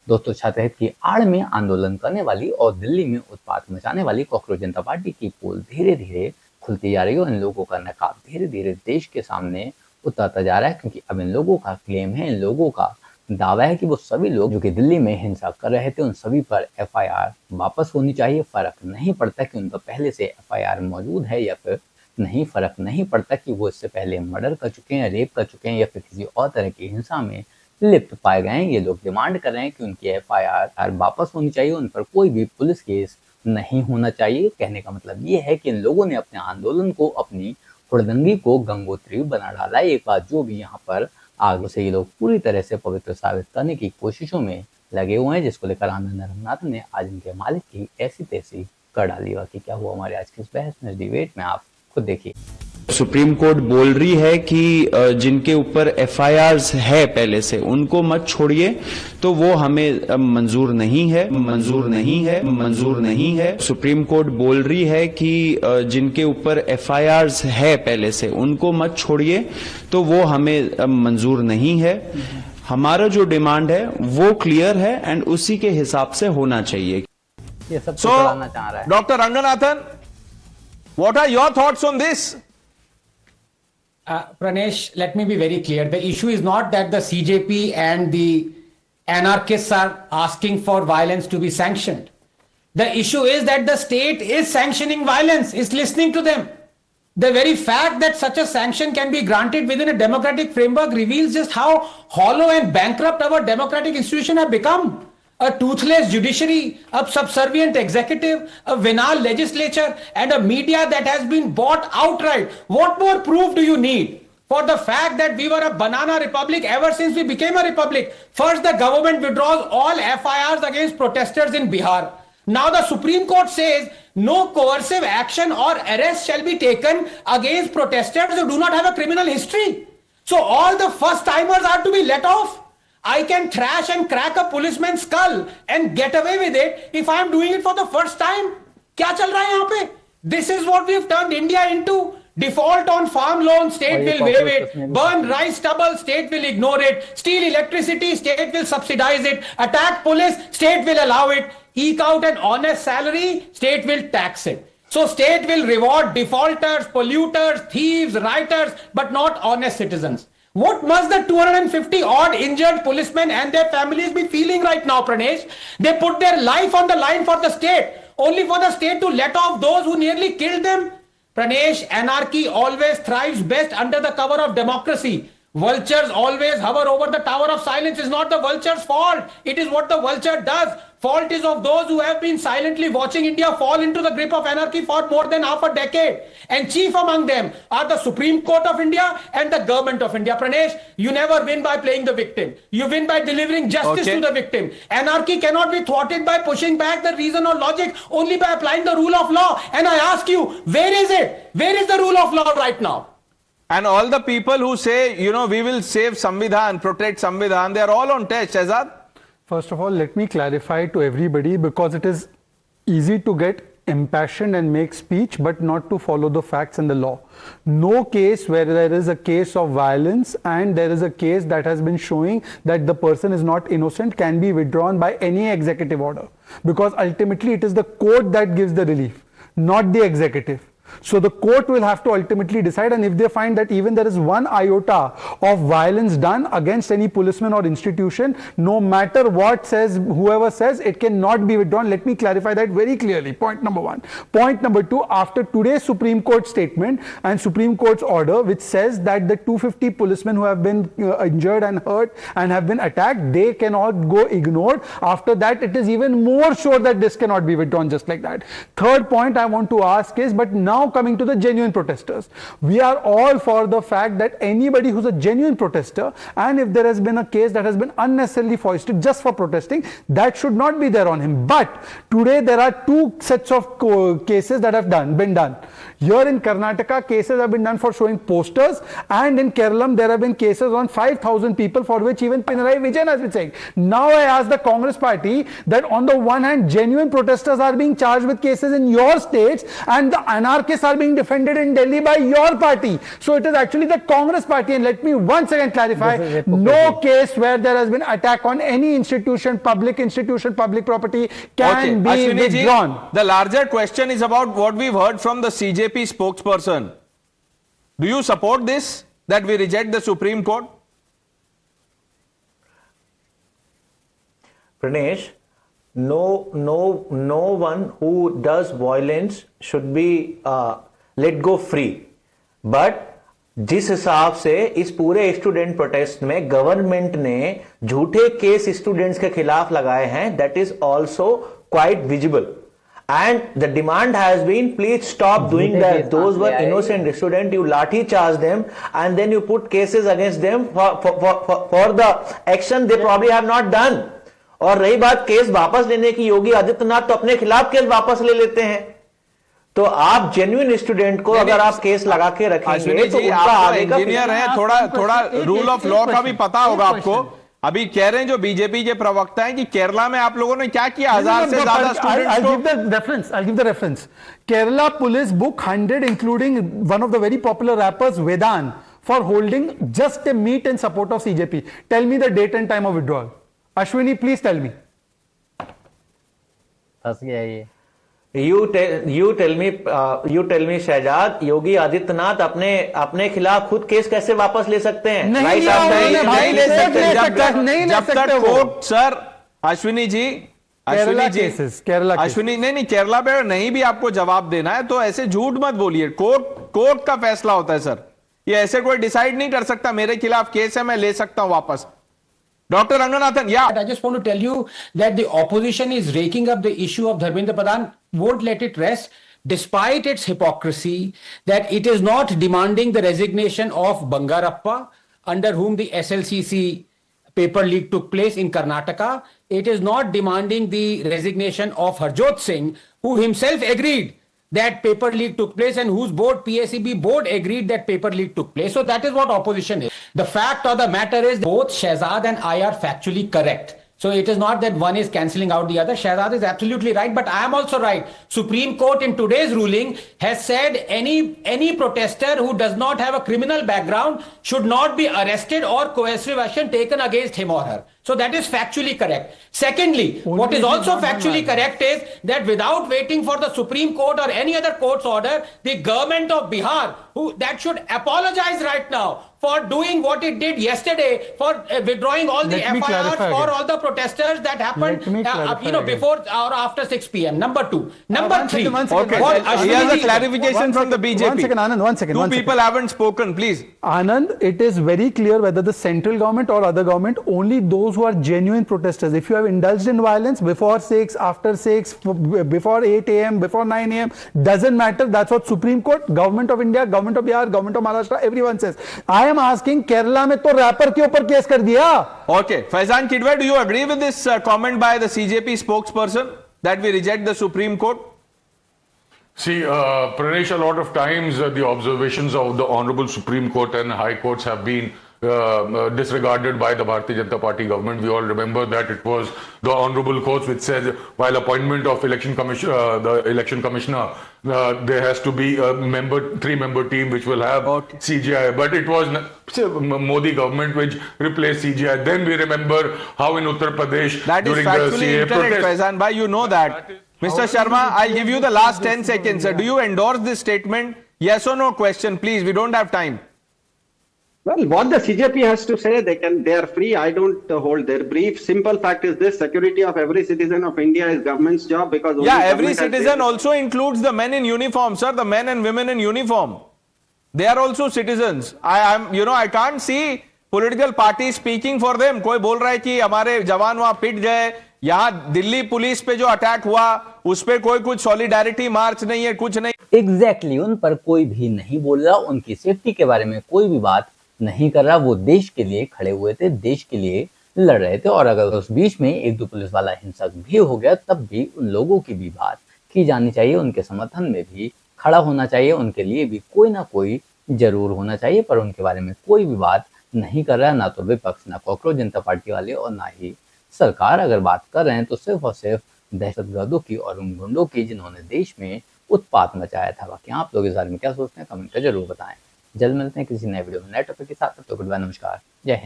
दोस्तों, छात्रहित की आड़ में आंदोलन करने वाली और दिल्ली में उत्पात मचाने वाली कॉकरोच जनता पार्टी की पोल धीरे धीरे खुलती जा रही है और इन लोगों का नकाब धीरे धीरे देश के सामने उतरता जा रहा है, क्योंकि अब इन लोगों का क्लेम है, इन लोगों का दावा है कि वो सभी लोग जो कि दिल्ली में हिंसा कर रहे थे उन सभी पर एफआईआर वापस होनी चाहिए। फर्क नहीं पड़ता कि उन पर पहले से एफआईआर मौजूद है या फिर नहीं, फर्क नहीं पड़ता कि वो इससे पहले मर्डर कर चुके हैं, रेप कर चुके हैं या फिर किसी और तरह की हिंसा में लिप्त पाए गए हैं। ये लोग डिमांड कर रहे हैं कि उनकी एफआईआर वापस होनी चाहिए, उन पर कोई भी पुलिस केस नहीं होना चाहिए। कहने का मतलब ये है कि इन लोगों ने अपने आंदोलन को, अपनी हुड़दंगी को गंगोत्री बना डाला। एक बात जो भी यहाँ पर आगे से ये लोग पूरी तरह से पवित्र साबित करने की कोशिशों में लगे हुए हैं, जिसको लेकर आनंद रंगनाथन ने आज इनके मालिक की ऐसी तैसी कर डाली। बाकी क्या हुआ हमारे आज की इस बहस में, डिबेट में, आप खुद देखिए। सुप्रीम कोर्ट बोल रही है कि जिनके ऊपर एफआईआर्स है पहले से उनको मत छोड़िए, तो वो हमें मंजूर नहीं है, मंजूर नहीं है, मंजूर नहीं है। सुप्रीम कोर्ट बोल रही है कि जिनके ऊपर एफआईआर्स है पहले से उनको मत छोड़िए, तो वो हमें मंजूर नहीं है। हमारा जो डिमांड है वो क्लियर है एंड उसी के हिसाब से होना चाहिए। ये सब कराना चाह रहा है doctor Ranganathan, what are your thoughts on this? Pranesh, let me be very clear. The issue is not that the CJP and the anarchists are asking for violence to be sanctioned. The issue is that the state is sanctioning violence, is listening to them. The very fact that such a sanction can be granted within a democratic framework reveals just how hollow and bankrupt our democratic institutions have become. A toothless judiciary, a subservient executive, a venal legislature, and a media that has been bought outright. What more proof do you need for the fact that we were a banana republic ever since we became a republic? First, the government withdraws all FIRs against protesters in Bihar. Now the Supreme Court says no coercive action or arrest shall be taken against protesters who do not have a criminal history. So all the first timers are to be let off. I can thrash and crack a policeman's skull and get away with it if I am doing it for the first time. क्या चल रहा है यहाँ पे? This is what we've turned India into. Default on farm loan, state will waive it. Burn rice stubble, state will ignore it. Steal electricity, state will subsidize it. Attack police, state will allow it. Eke out an honest salary, state will tax it. So state will reward defaulters, polluters, thieves, rioters, but not honest citizens. What must the 250 odd injured policemen and their families be feeling right now, Pranesh? They put their life on the line for the state, only for the state to let off those who nearly killed them. Pranesh, anarchy always thrives best under the cover of democracy. Vultures always hover over the tower of silence. Is not the vulture's fault. It is what the vulture does. Fault is of those who have been silently watching India fall into the grip of anarchy for more than half a decade. And chief among them are the Supreme Court of India and the government of India. Pranesh, you never win by playing the victim. You win by delivering justice to the victim. Anarchy cannot be thwarted by pushing back the reason or logic, only by applying the rule of law. And I ask you, where is it? Where is the rule of law right now? And all the people who say, you know, we will save Samvidhan, protect Samvidhan, they are all on test, Shehzad. First of all, let me clarify to everybody, because it is easy to get impassioned and make speech, but not to follow the facts and the law. No case where there is a case of violence and there is a case that has been showing that the person is not innocent can be withdrawn by any executive order, because ultimately it is the court that gives the relief, not the executive. So the court will have to ultimately decide, and if they find that even there is one iota of violence done against any policeman or institution, no matter what says whoever says, it cannot be withdrawn. Let me clarify that very clearly. Point number one. Point number two, after today's Supreme Court statement and Supreme Court's order, which says that the 250 policemen who have been injured and hurt and have been attacked, they cannot go ignored. After that, it is even more sure that this cannot be withdrawn just like that. Third point I want to ask is, but now coming to the genuine protesters, we are all for the fact that anybody who's a genuine protester, and if there has been a case that has been unnecessarily foisted just for protesting, that should not be there on him. But today there are two sets of cases that have been done. Here in Karnataka, cases have been done for showing posters, and in Kerala there have been cases on 5,000 people for which even Pinarayi Vijayan has been saying. Now I ask the Congress party that on the one hand, genuine protesters are being charged with cases in your states, and the anarchists anarchists are being defended in Delhi by your party. So it is actually the Congress party. And let me once again clarify, no case where there has been attack on any institution, public property can be Ashwini ji, withdrawn. the larger question is about what we've heard from the CJP spokesperson. Do you support this, that we reject the Supreme Court? Pranesh, no one who does violence should be let go free. But जिस हिसाब से इस पूरे student protest में government ने झूठे case students के खिलाफ लगाए हैं, that is also quite visible. And the demand has been, please stop doing that. Those were innocent students. You lathi charge them and then you put cases against them for the action they probably have not done. और रही बात case वापस लेने की, योगी आदित्यनाथ तो अपने खिलाफ case वापस ले लेते हैं. तो आप जेन्युइन स्टूडेंट को अगर आप केस लगा के रखेंगे तो उनका आगे का इंजीनियर है, थोड़ा रूल ऑफ लॉ का भी पता होगा आपको. अभी कह रहे हैं जो बीजेपी के प्रवक्ता हैं कि केरला में आप लोगों ने क्या किया, 1000 से ज्यादा स्टूडेंट्स को. I'll give the reference. Kerala police book 100, including one of the very popular rappers, Vedan, for holding just a meet in support of CJP. Tell me the date and time of withdrawal. Ashwini, please tell me. फंस गया ये. You tell me Shahzad, Yogi Adityanath अपने खिलाफ खुद case कैसे वापस ले सकते हैं? नहीं ले सकते जब तक कोर्ट. सर अश्विनी जी, अश्विनी नहीं, केरला पे नहीं भी आपको जवाब देना है तो ऐसे झूठ मत बोलिए. कोर्ट का फैसला होता है सर, ये ऐसे कोई डिसाइड नहीं कर सकता मेरे खिलाफ केस है मैं ले सकता हूं वापस. Dr. Ranganathan, yeah. I just want to tell you that the opposition is raking up the issue of Dharmendra Pradhan, won't let it rest, despite its hypocrisy, that it is not demanding the resignation of Bangarappa, under whom the SLCC paper leak took place in Karnataka. It is not demanding the resignation of Harjot Singh, who himself agreed that paper leak took place and whose board, PACB board, agreed that paper leak took place. So that is what opposition is. The fact of the matter is both Shehzad and I are factually correct. So it is not that one is cancelling out the other. Shehzad is absolutely right, but I am also right. Supreme Court in today's ruling has said any protester who does not have a criminal background should not be arrested or coercive action taken against him or her. So that is factually correct. Secondly, what is also factually correct is that without waiting for the Supreme Court or any other court's order, the government of Bihar, that should apologize right now for doing what it did yesterday, for withdrawing all the FIRs for all the protesters that happened before or after 6 p.m. Number two. Number three. Okay. Here's a clarification from the BJP. One second, Anand, one second. Two people haven't spoken, please. Anand, it is very clear whether the central government or other government, only those who are genuine protesters. If you have indulged in violence before 6, after 6, before 8 a.m., before 9 a.m., doesn't matter. That's what Supreme Court, Government of India, Government of Bihar, Government of Maharashtra, everyone says. I am asking, Kerala में तो wrapper के ऊपर case कर दिया. Okay, Faizan Kidwai, do you agree with this comment by the CJP spokesperson that we reject the Supreme Court? See, Pranesh, a lot of times the observations of the Honorable Supreme Court and High Courts have been disregarded by the Bharatiya Janata Party government. We all remember that it was the Honorable Courts which said while appointment of the election commissioner, there has to be a 3-member team which will have CGI. But it was Modi government which replaced CGI. Then we remember how in Uttar Pradesh during the CA protest. Faizan Bhai, you know that. Mr. Sharma, I'll give you the last 10 seconds. Sir. Do you endorse this statement? Yes or no question, please. We don't have time. Well, what the CJP has to say, they are free. I don't hold their brief. Simple fact is this: security of every citizen of India is government's job because every citizen also includes the men in uniform, sir. The men and women in uniform, they are also citizens. I can't see political parties speaking for them. कोई बोल रहा है कि हमारे जवान वहां पिट गए. यहाँ दिल्ली पुलिस पे जो अटैक हुआ उस पे कोई कुछ सॉलिडारिटी मार्च नहीं है, कुछ नहीं. एग्जैक्टली उन पर कोई भी नहीं बोल रहा, उनकी सेफ्टी के बारे में कोई भी बात नहीं कर रहा. वो देश के लिए खड़े हुए थे, देश के लिए लड़ रहे थे. और अगर उस बीच में 1-2 पुलिस वाला हिंसक भी हो गया तब भी उन लोगों की भी बात की जानी चाहिए, उनके समर्थन में भी खड़ा होना चाहिए, उनके लिए भी कोई ना कोई जरूर होना चाहिए. पर उनके बारे में कोई भी बात नहीं कर रहा है, ना तो विपक्ष, ना कॉकरोच जनता पार्टी वाले और ना ही सरकार. अगर बात कर रहे हैं तो सिर्फ और सिर्फ दहशतगर्दों की और उन गुंडों की जिन्होंने देश में उत्पात मचाया था। बाकी आप लोग इस बारे में क्या सोचते हैं, कमेंट कर जरूर बताएं। जल्द मिलते हैं किसी नए वीडियो में नए टॉपिक के साथ। तो गुड बाय, नमस्कार, जय हिंद।